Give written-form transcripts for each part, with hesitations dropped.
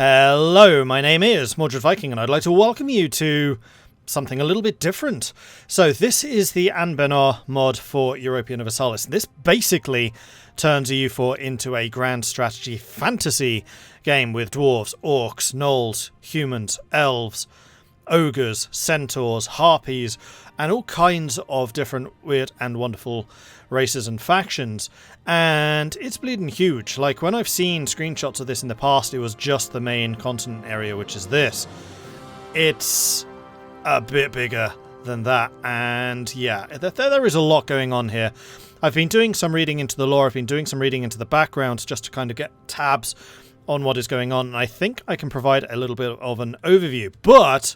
Hello, my name is Mordred Viking, and I'd like to welcome you to something a little bit different. So this is the Anbennar mod for Europa Universalis. This basically turns EU4 into a grand strategy fantasy game with dwarves, orcs, gnolls, humans, elves, ogres, centaurs, harpies, and all kinds of different weird and wonderful races and factions. And it's bleeding huge. Like, when I've seen screenshots of this in the past, it was just the main continent area, which is this. It's a bit bigger than that, and yeah, there is a lot going on here. I've been doing some reading into the lore, I've been doing some reading into the backgrounds just to kind of get tabs on what is going on, and I think I can provide a little bit of an overview, but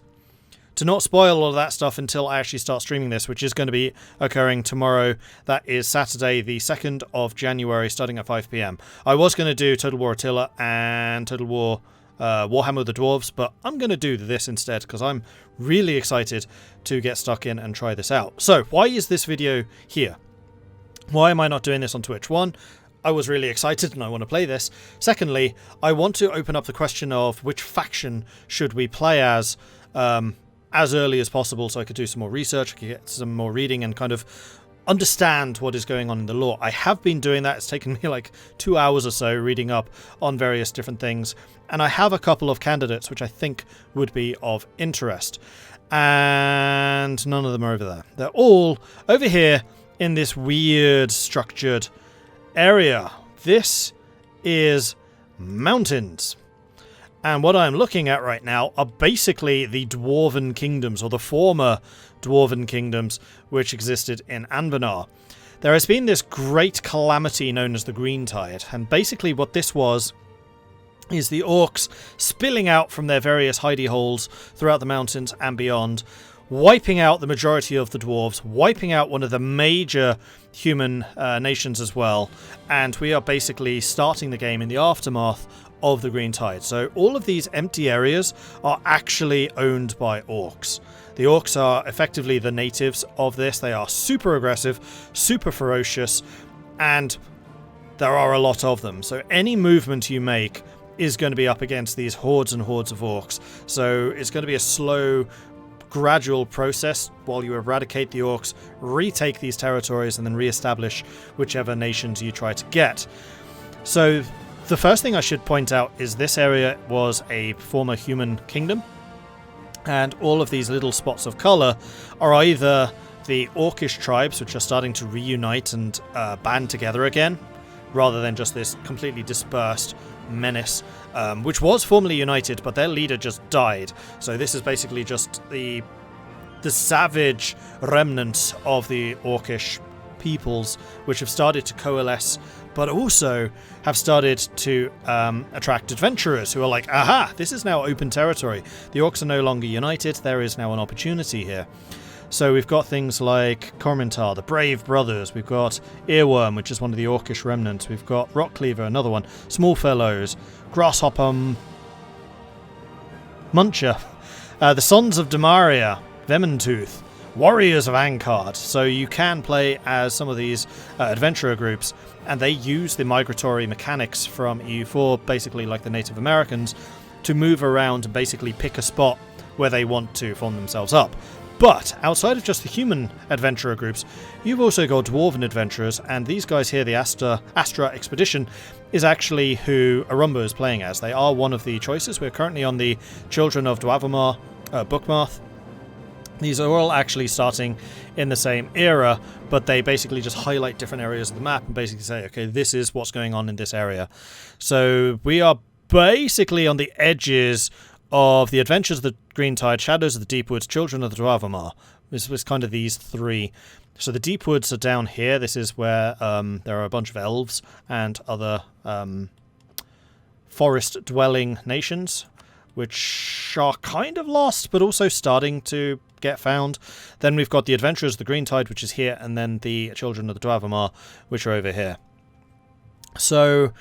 to not spoil all of that stuff until I actually start streaming this, which is going to be occurring tomorrow. That is Saturday, the 2nd of January, starting at 5 PM. I was going to do Total War Attila and Total War Warhammer the Dwarves, but I'm going to do this instead because I'm really excited to get stuck in and try this out. So, why is this video here? Why am I not doing this on Twitch? One, I was really excited and I want to play this. Secondly, I want to open up the question of which faction should we play as early as possible, so I could do some more research, I could get some more reading and kind of understand what is going on in the lore. I have been doing that. It's taken me like 2 hours or so reading up on various different things, and I have a couple of candidates which I think would be of interest, and none of them are over there. They're all over here in this weird structured area. This is mountains. And what I'm looking at right now are basically the Dwarven kingdoms, or the former Dwarven kingdoms, which existed in Anbennar. There has been this great calamity known as the Green Tide, and basically what this was is the orcs spilling out from their various hidey holes throughout the mountains and beyond, wiping out the majority of the dwarves, wiping out one of the major human nations as well, and we are basically starting the game in the aftermath of the Green Tide. So all of these empty areas are actually owned by orcs. The orcs are effectively the natives of this. They are super aggressive, super ferocious, and there are a lot of them. So any movement you make is going to be up against these hordes and hordes of orcs. So it's going to be a slow, gradual process while you eradicate the orcs, retake these territories, and then re-establish whichever nations you try to get. So the first thing I should point out is this area was a former human kingdom, and all of these little spots of colour are either the orcish tribes, which are starting to reunite and band together again, rather than just this completely dispersed menace, which was formerly united, but their leader just died. So this is basically just the savage remnants of the orcish peoples, which have started to coalesce, but also have started to attract adventurers who are like, aha, this is now open territory. The orcs are no longer united. There is now an opportunity here. So we've got things like Cormintar, the Brave Brothers. We've got Earworm, which is one of the orcish remnants. We've got Rockcleaver, another one. Smallfellows, Grasshopper Muncher, the Sons of Demaria, Vementooth, Warriors of Ankard. So you can play as some of these adventurer groups, and they use the migratory mechanics from EU4, basically like the Native Americans, to move around and basically pick a spot where they want to form themselves up. But outside of just the human adventurer groups, you've also got dwarven adventurers, and these guys here, the Astra Expedition, is actually who Arumba is playing as. They are one of the choices. We're currently on the Children of Dwarven bookmark. These are all actually starting in the same era, but they basically just highlight different areas of the map and basically say, okay, this is what's going on in this area. So we are basically on the edges of the Adventures of the Green Tide, Shadows of the Deep Woods, Children of the Dwarven. This was kind of these three. So the Deep Woods are down here. This is where there are a bunch of elves and other forest-dwelling nations, which are kind of lost, but also starting to get found. Then we've got the Adventurers of the Green Tide, which is here, and then the Children of the Dwarven, which are over here. So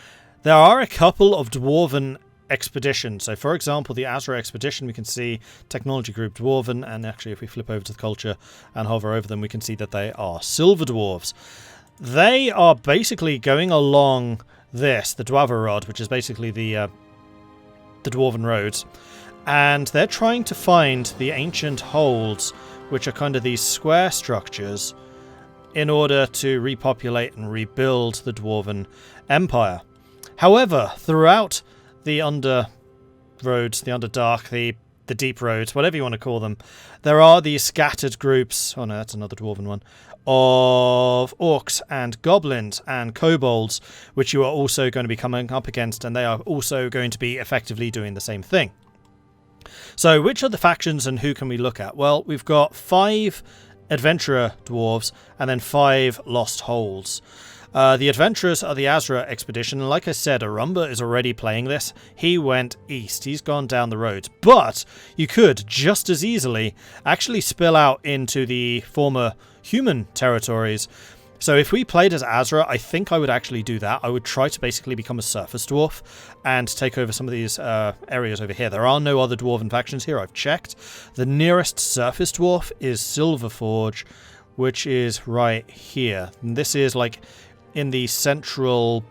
there are a couple of Dwarven expeditions. So for example, the Astra Expedition, we can see Technology Group Dwarven, and actually if we flip over to the culture and hover over them, we can see that they are Silver Dwarves. They are basically going along this, the Dwarverod, which is basically the the Dwarven roads, and they're trying to find the ancient holds, which are kind of these square structures, in order to repopulate and rebuild the Dwarven Empire. However, throughout the Under roads, the Underdark, the deep roads, whatever you want to call them, there are these scattered groups, oh no, that's another Dwarven one, of orcs and goblins and kobolds, which you are also going to be coming up against, and they are also going to be effectively doing the same thing. So which are the factions and who can we look at? Well, we've got 5 adventurer dwarves and then 5 lost holds. The adventurers are the Azra expedition, and like I said, Arumba is already playing this. He went east, he's gone down the road, but you could just as easily actually spill out into the former human territories. So if we played as Azra, I think I would actually do that. I would try to basically become a surface dwarf and take over some of these areas over here. There are no other dwarven factions here, I've checked. The nearest surface dwarf is Silverforge, which is right here. And this is like in the central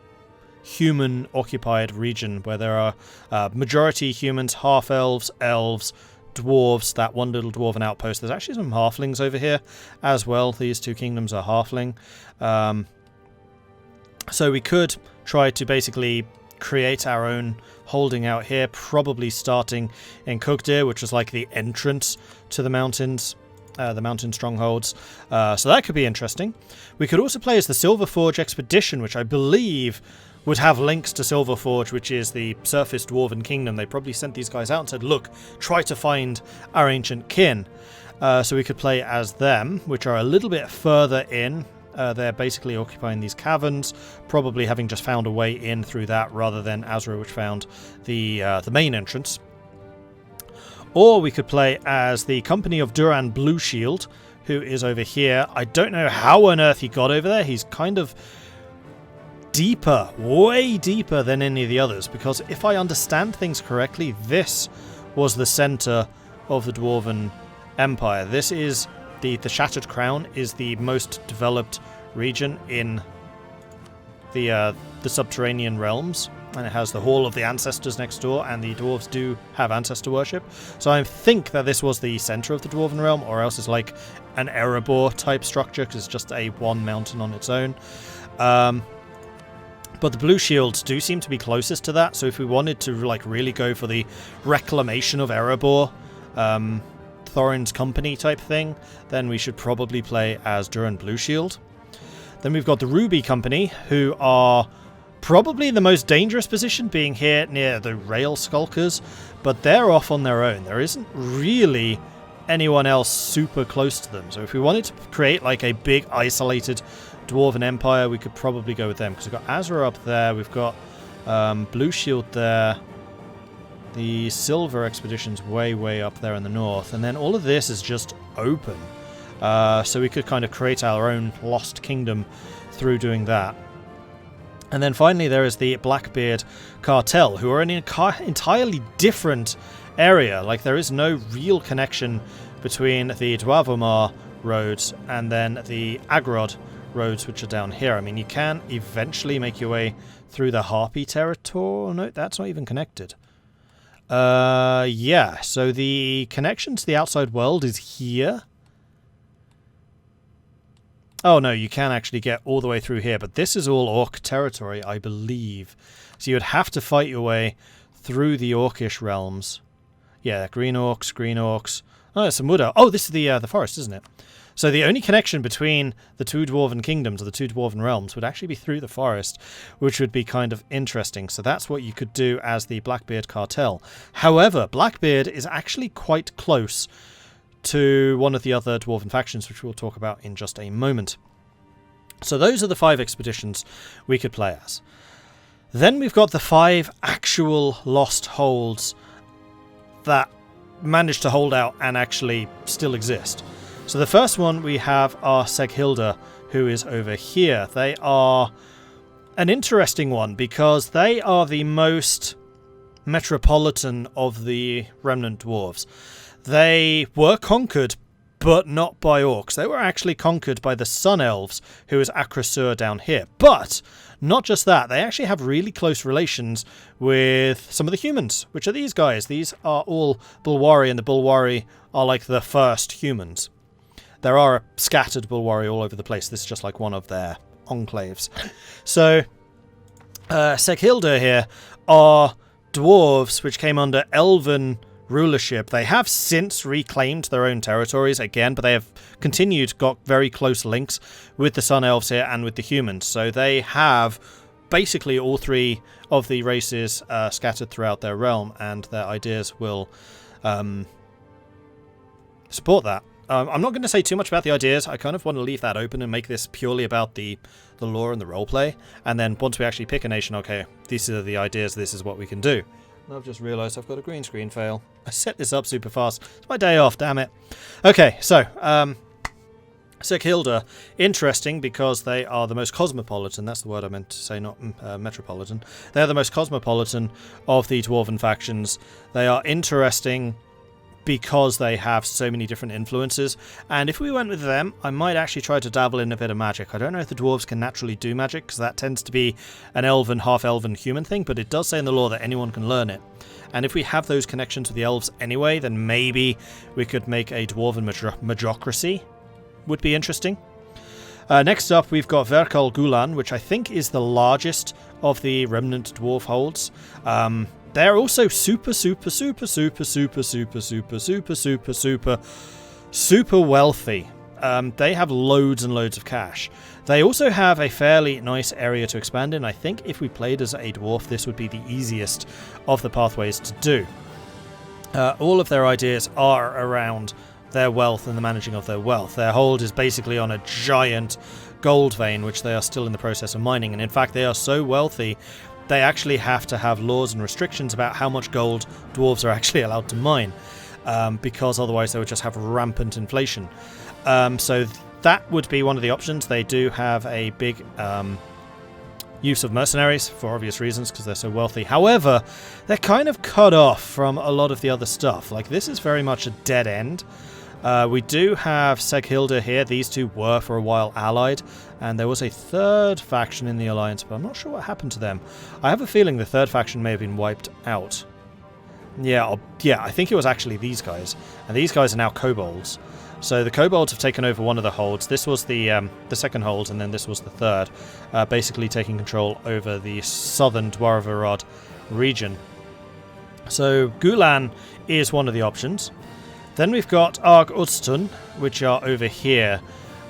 human occupied region where there are majority humans, half-elves, elves, dwarves, that one little dwarven outpost. There's actually some halflings over here as well. These 2 kingdoms are halfling. So we could try to basically create our own holding out here, probably starting in Kugdir, which is like the entrance to the mountains. The mountain strongholds. So that could be interesting. We could also play as the Silverforge expedition, which I believe would have links to Silverforge, which is the surface dwarven kingdom. They probably sent these guys out and said, look, try to find our ancient kin. So we could play as them, which are a little bit further in. They're basically occupying these caverns, probably having just found a way in through that rather than Azra, which found the main entrance. Or we could play as the Company of Duran Blueshield, who is over here. I don't know how on earth he got over there. He's kind of deeper, way deeper than any of the others, because if I understand things correctly, this was the center of the Dwarven Empire. This is the Shattered Crown is the most developed region in the subterranean realms, and it has the Hall of the Ancestors next door, and the dwarves do have ancestor worship. So I think that this was the center of the Dwarven realm, or else it's like an Erebor type structure, because it's just a one mountain on its own. But the Blue Shields do seem to be closest to that, so if we wanted to like really go for the reclamation of Erebor, Thorin's company type thing, then we should probably play as Duran Blueshield. Then we've got the Ruby Company, who are probably the most dangerous position, being here near the Rail Skulkers, but they're off on their own. There isn't really anyone else super close to them. So if we wanted to create like a big isolated Dwarven Empire, we could probably go with them, because we've got Azra up there, we've got Blue Shield there, the Silver Expedition's way up there in the north, and then all of this is just open. So we could kind of create our own Lost Kingdom through doing that. And then finally there is the Blackbeard Cartel, who are in an entirely different area. Like, there is no real connection between the Dwarvomar roads and then the Agrod roads, which are down here. I mean, you can eventually make your way through the Harpy territory. No, that's not even connected. Yeah, so the connection to the outside world is here. Oh no, you can actually get all the way through here, but this is all Orc territory, I believe. So you would have to fight your way through the Orcish realms. Yeah, green orcs. Oh, it's some wood elf. Oh, this is the forest, isn't it? So the only connection between the two Dwarven kingdoms, or the two Dwarven realms, would actually be through the forest, which would be kind of interesting. So that's what you could do as the Blackbeard Cartel. However, Blackbeard is actually quite close to one of the other Dwarven factions, which we'll talk about in just a moment. So those are the 5 expeditions we could play as. Then we've got the 5 actual lost holds that managed to hold out and actually still exist. So the first one we have are Seghilda, who is over here. They are an interesting one because they are the most metropolitan of the remnant dwarves. They were conquered but not by orcs. They were actually conquered by the Sun Elves, who is Akrasur down here. But not just that, they actually have really close relations with some of the humans, which are these guys. These are all Bulwari, and the Bulwari are like the first humans. There are scattered Bulwari all over the place. This is just like one of their enclaves. So, Seghilda here are dwarves which came under elven rulership. They have since reclaimed their own territories again, but they have got very close links with the Sun Elves here and with the humans. So they have basically all three of the races scattered throughout their realm, and their ideas will support that. I'm not going to say too much about the ideas. I kind of want to leave that open and make this purely about the lore and the roleplay. And then once we actually pick a nation, okay, these are the ideas, this is what we can do. And I've just realised I've got a green screen fail. I set this up super fast. It's my day off, damn it. Okay, so, Seghilda, interesting because they are the most cosmopolitan. That's the word I meant to say, not metropolitan. They're the most cosmopolitan of the Dwarven factions. They are interesting because they have so many different influences, and if we went with them, I might actually try to dabble in a bit of magic. I don't know if the dwarves can naturally do magic, because that tends to be an elven, half-elven human thing, but it does say in the lore that anyone can learn it. And if we have those connections with the elves anyway, then maybe we could make a dwarven magocracy. Would be interesting. Next up, we've got Verkal Gulan, which I think is the largest of the remnant dwarf holds. They're also super wealthy. They have loads and loads of cash. They also have a fairly nice area to expand in. I think if we played as a dwarf, this would be the easiest of the pathways to do. All of their ideas are around their wealth and the managing of their wealth. Their hold is basically on a giant gold vein, which they are still in the process of mining. And in fact, they are so wealthy, they actually have to have laws and restrictions about how much gold dwarves are actually allowed to mine, because otherwise they would just have rampant inflation. So that would be one of the options. They do have a big use of mercenaries for obvious reasons because they're so wealthy. However, they're kind of cut off from a lot of the other stuff. Like, this is very much a dead end. We do have Seghilda here. These two were for a while allied, and there was a third faction in the alliance, but I'm not sure what happened to them. I have a feeling the third faction may have been wiped out. Yeah, I think it was actually these guys, and these guys are now kobolds. So the kobolds have taken over one of the holds. This was the second hold, and then this was the third, basically taking control over the southern Dwarvarod region. So Gulan is one of the options. Then we've got Arg Udstun, which are over here.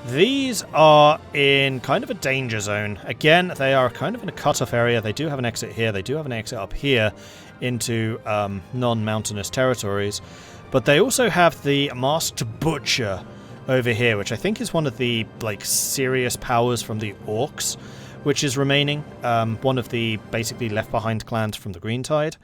These are in kind of a danger zone. Again, they are kind of in a cut-off area. They do have an exit here. They do have an exit up here into non-mountainous territories. But they also have the Masked Butcher over here, which I think is one of the serious powers from the Orcs, which is remaining. One of the basically left-behind clans from the Green Tide.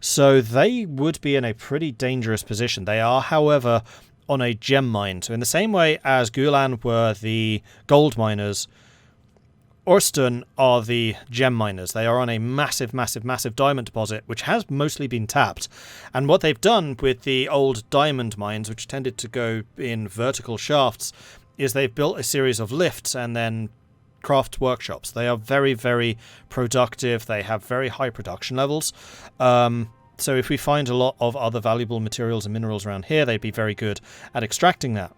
So they would be in a pretty dangerous position. They are, however, on a gem mine. So in the same way as Gulan were the gold miners, Udstun are the gem miners. They are on a massive diamond deposit, which has mostly been tapped. And what they've done with the old diamond mines, which tended to go in vertical shafts, is they've built a series of lifts and then craft workshops. They are very productive. They have very high production levels. So if we find a lot of other valuable materials and minerals around here, they'd be very good at extracting that.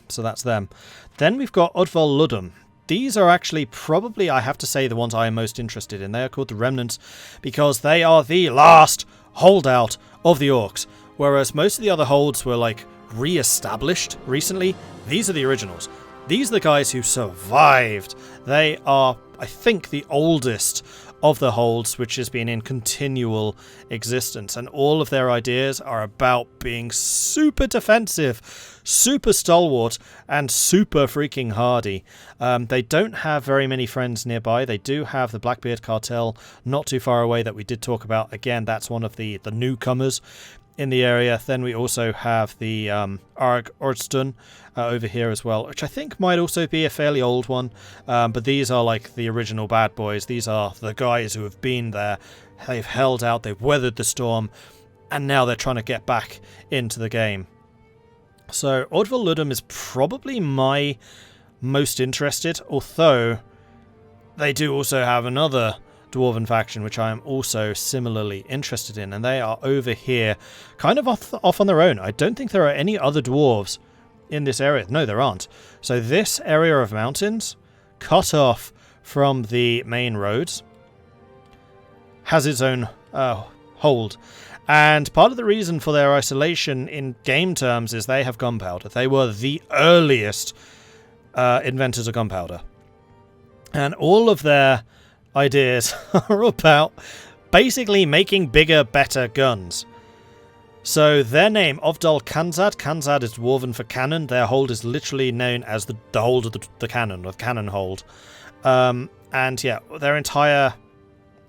So that's them. Then we've got Udval Ludum. These are actually probably, I have to say, the ones I am most interested in. They are called the Remnants because they are the last holdout of the Orcs. Whereas most of the other holds were re-established recently, these are the originals. These are the guys who survived. They are, I think, the oldest of the holds, which has been in continual existence. And all of their ideas are about being super defensive, super stalwart, and super freaking hardy. They don't have very many friends nearby. They do have the Blackbeard cartel not too far away that we did talk about. Again, that's one of the newcomers in the area. Then we also have the Arg Udstun over here as well, which I think might also be a fairly old one. But these are the original bad boys. These are the guys who have been there. They've held out, they've weathered the storm, and now they're trying to get back into the game. So Ordval Ludum is probably my most interested, although they do also have another Dwarven faction which I am also similarly interested in, and they are over here kind of off on their own. I don't think there are any other dwarves in this area. No, there aren't. So this area of mountains, cut off from the main roads, has its own hold. And part of the reason for their isolation in game terms is they have gunpowder. They were the earliest inventors of gunpowder. And all of their ideas are about basically making bigger, better guns. So their name, Ovdal Kanzad. Kanzad is Dwarven for cannon. Their hold is literally known as the hold of the cannon, or the cannon hold. And yeah, their entire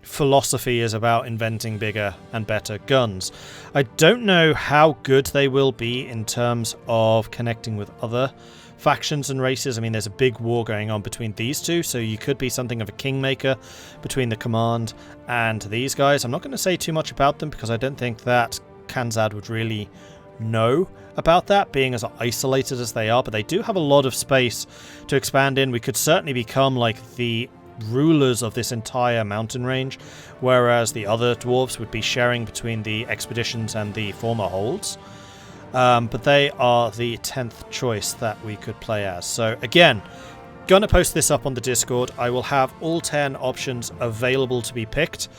philosophy is about inventing bigger and better guns. I don't know how good they will be in terms of connecting with other factions and races. I mean, there's a big war going on between these two, so you could be something of a kingmaker between the command and these guys. I'm not going to say too much about them because I don't think that Kanzad would really know about that, being as isolated as they are, but they do have a lot of space to expand in. We could certainly become like the rulers of this entire mountain range, whereas the other dwarves would be sharing between the expeditions and the former holds. But they are the 10th choice that we could play as. So again, gonna post this up on the Discord. I will have all 10 options available to be picked,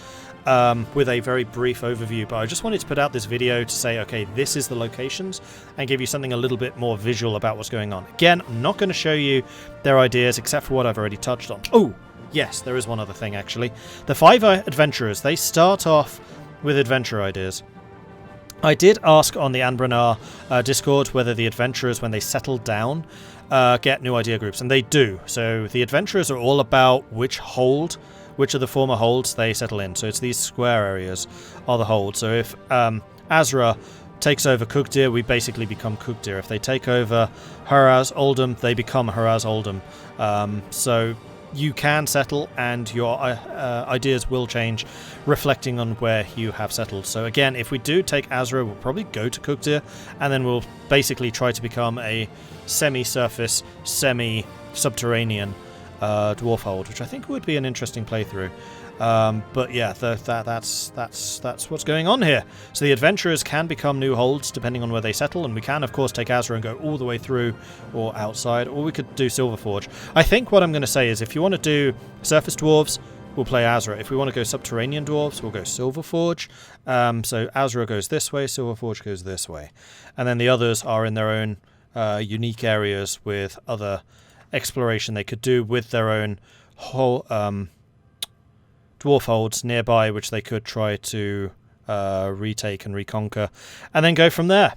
with a very brief overview, but I just wanted to put out this video to say, okay, this is the locations, and give you something a little bit more visual about what's going on. Again, I'm not going to show you their ideas except for what I've already touched on. Oh, yes, there is one other thing actually. The 5 adventurers, they start off with adventure ideas. I did ask on the Anbennar Discord whether the adventurers, when they settle down, get new idea groups, and they do. So the adventurers are all about which of the former holds they settle in. So it's these square areas are the hold. So if Azra takes over Kugdir, we basically become Kugdir. If they take over Haraz Oldham, they become Haraz Oldham. So you can settle, and your ideas will change, reflecting on where you have settled. So again, if we do take Azra, we'll probably go to Kugdir, and then we'll basically try to become a semi-surface, semi-subterranean dwarf hold, which I think would be an interesting playthrough. But yeah, that's what's going on here. So the adventurers can become new holds depending on where they settle, and we can of course take Azra and go all the way through or outside, or we could do Silverforge. I think what I'm going to say is, if you want to do surface dwarves, we'll play Azra. If we want to go subterranean dwarves, we'll go Silverforge. So Azra goes this way, Silverforge goes this way, and then the others are in their own unique areas with other exploration they could do with their own whole dwarf holds nearby, which they could try to retake and reconquer, and then go from there.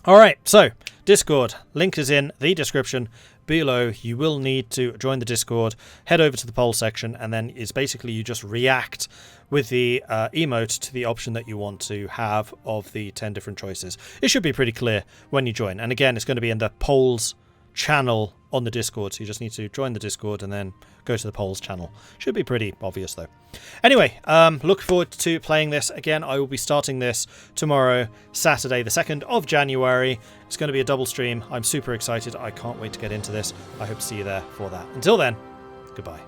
Alright, so Discord, link is in the description below. You will need to join the Discord, head over to the poll section, and then it's basically you just react with the emote to the option that you want to have of the 10 different choices. It should be pretty clear when you join, and again, it's going to be in the polls channel on the Discord, so you just need to join the Discord and then go to the polls channel. Should be pretty obvious though. Anyway, look forward to playing this. Again, I will be starting this tomorrow, Saturday the 2nd of January. It's going to be a double stream. I'm super excited. I can't wait to get into this. I hope to see you there for that. Until then, goodbye.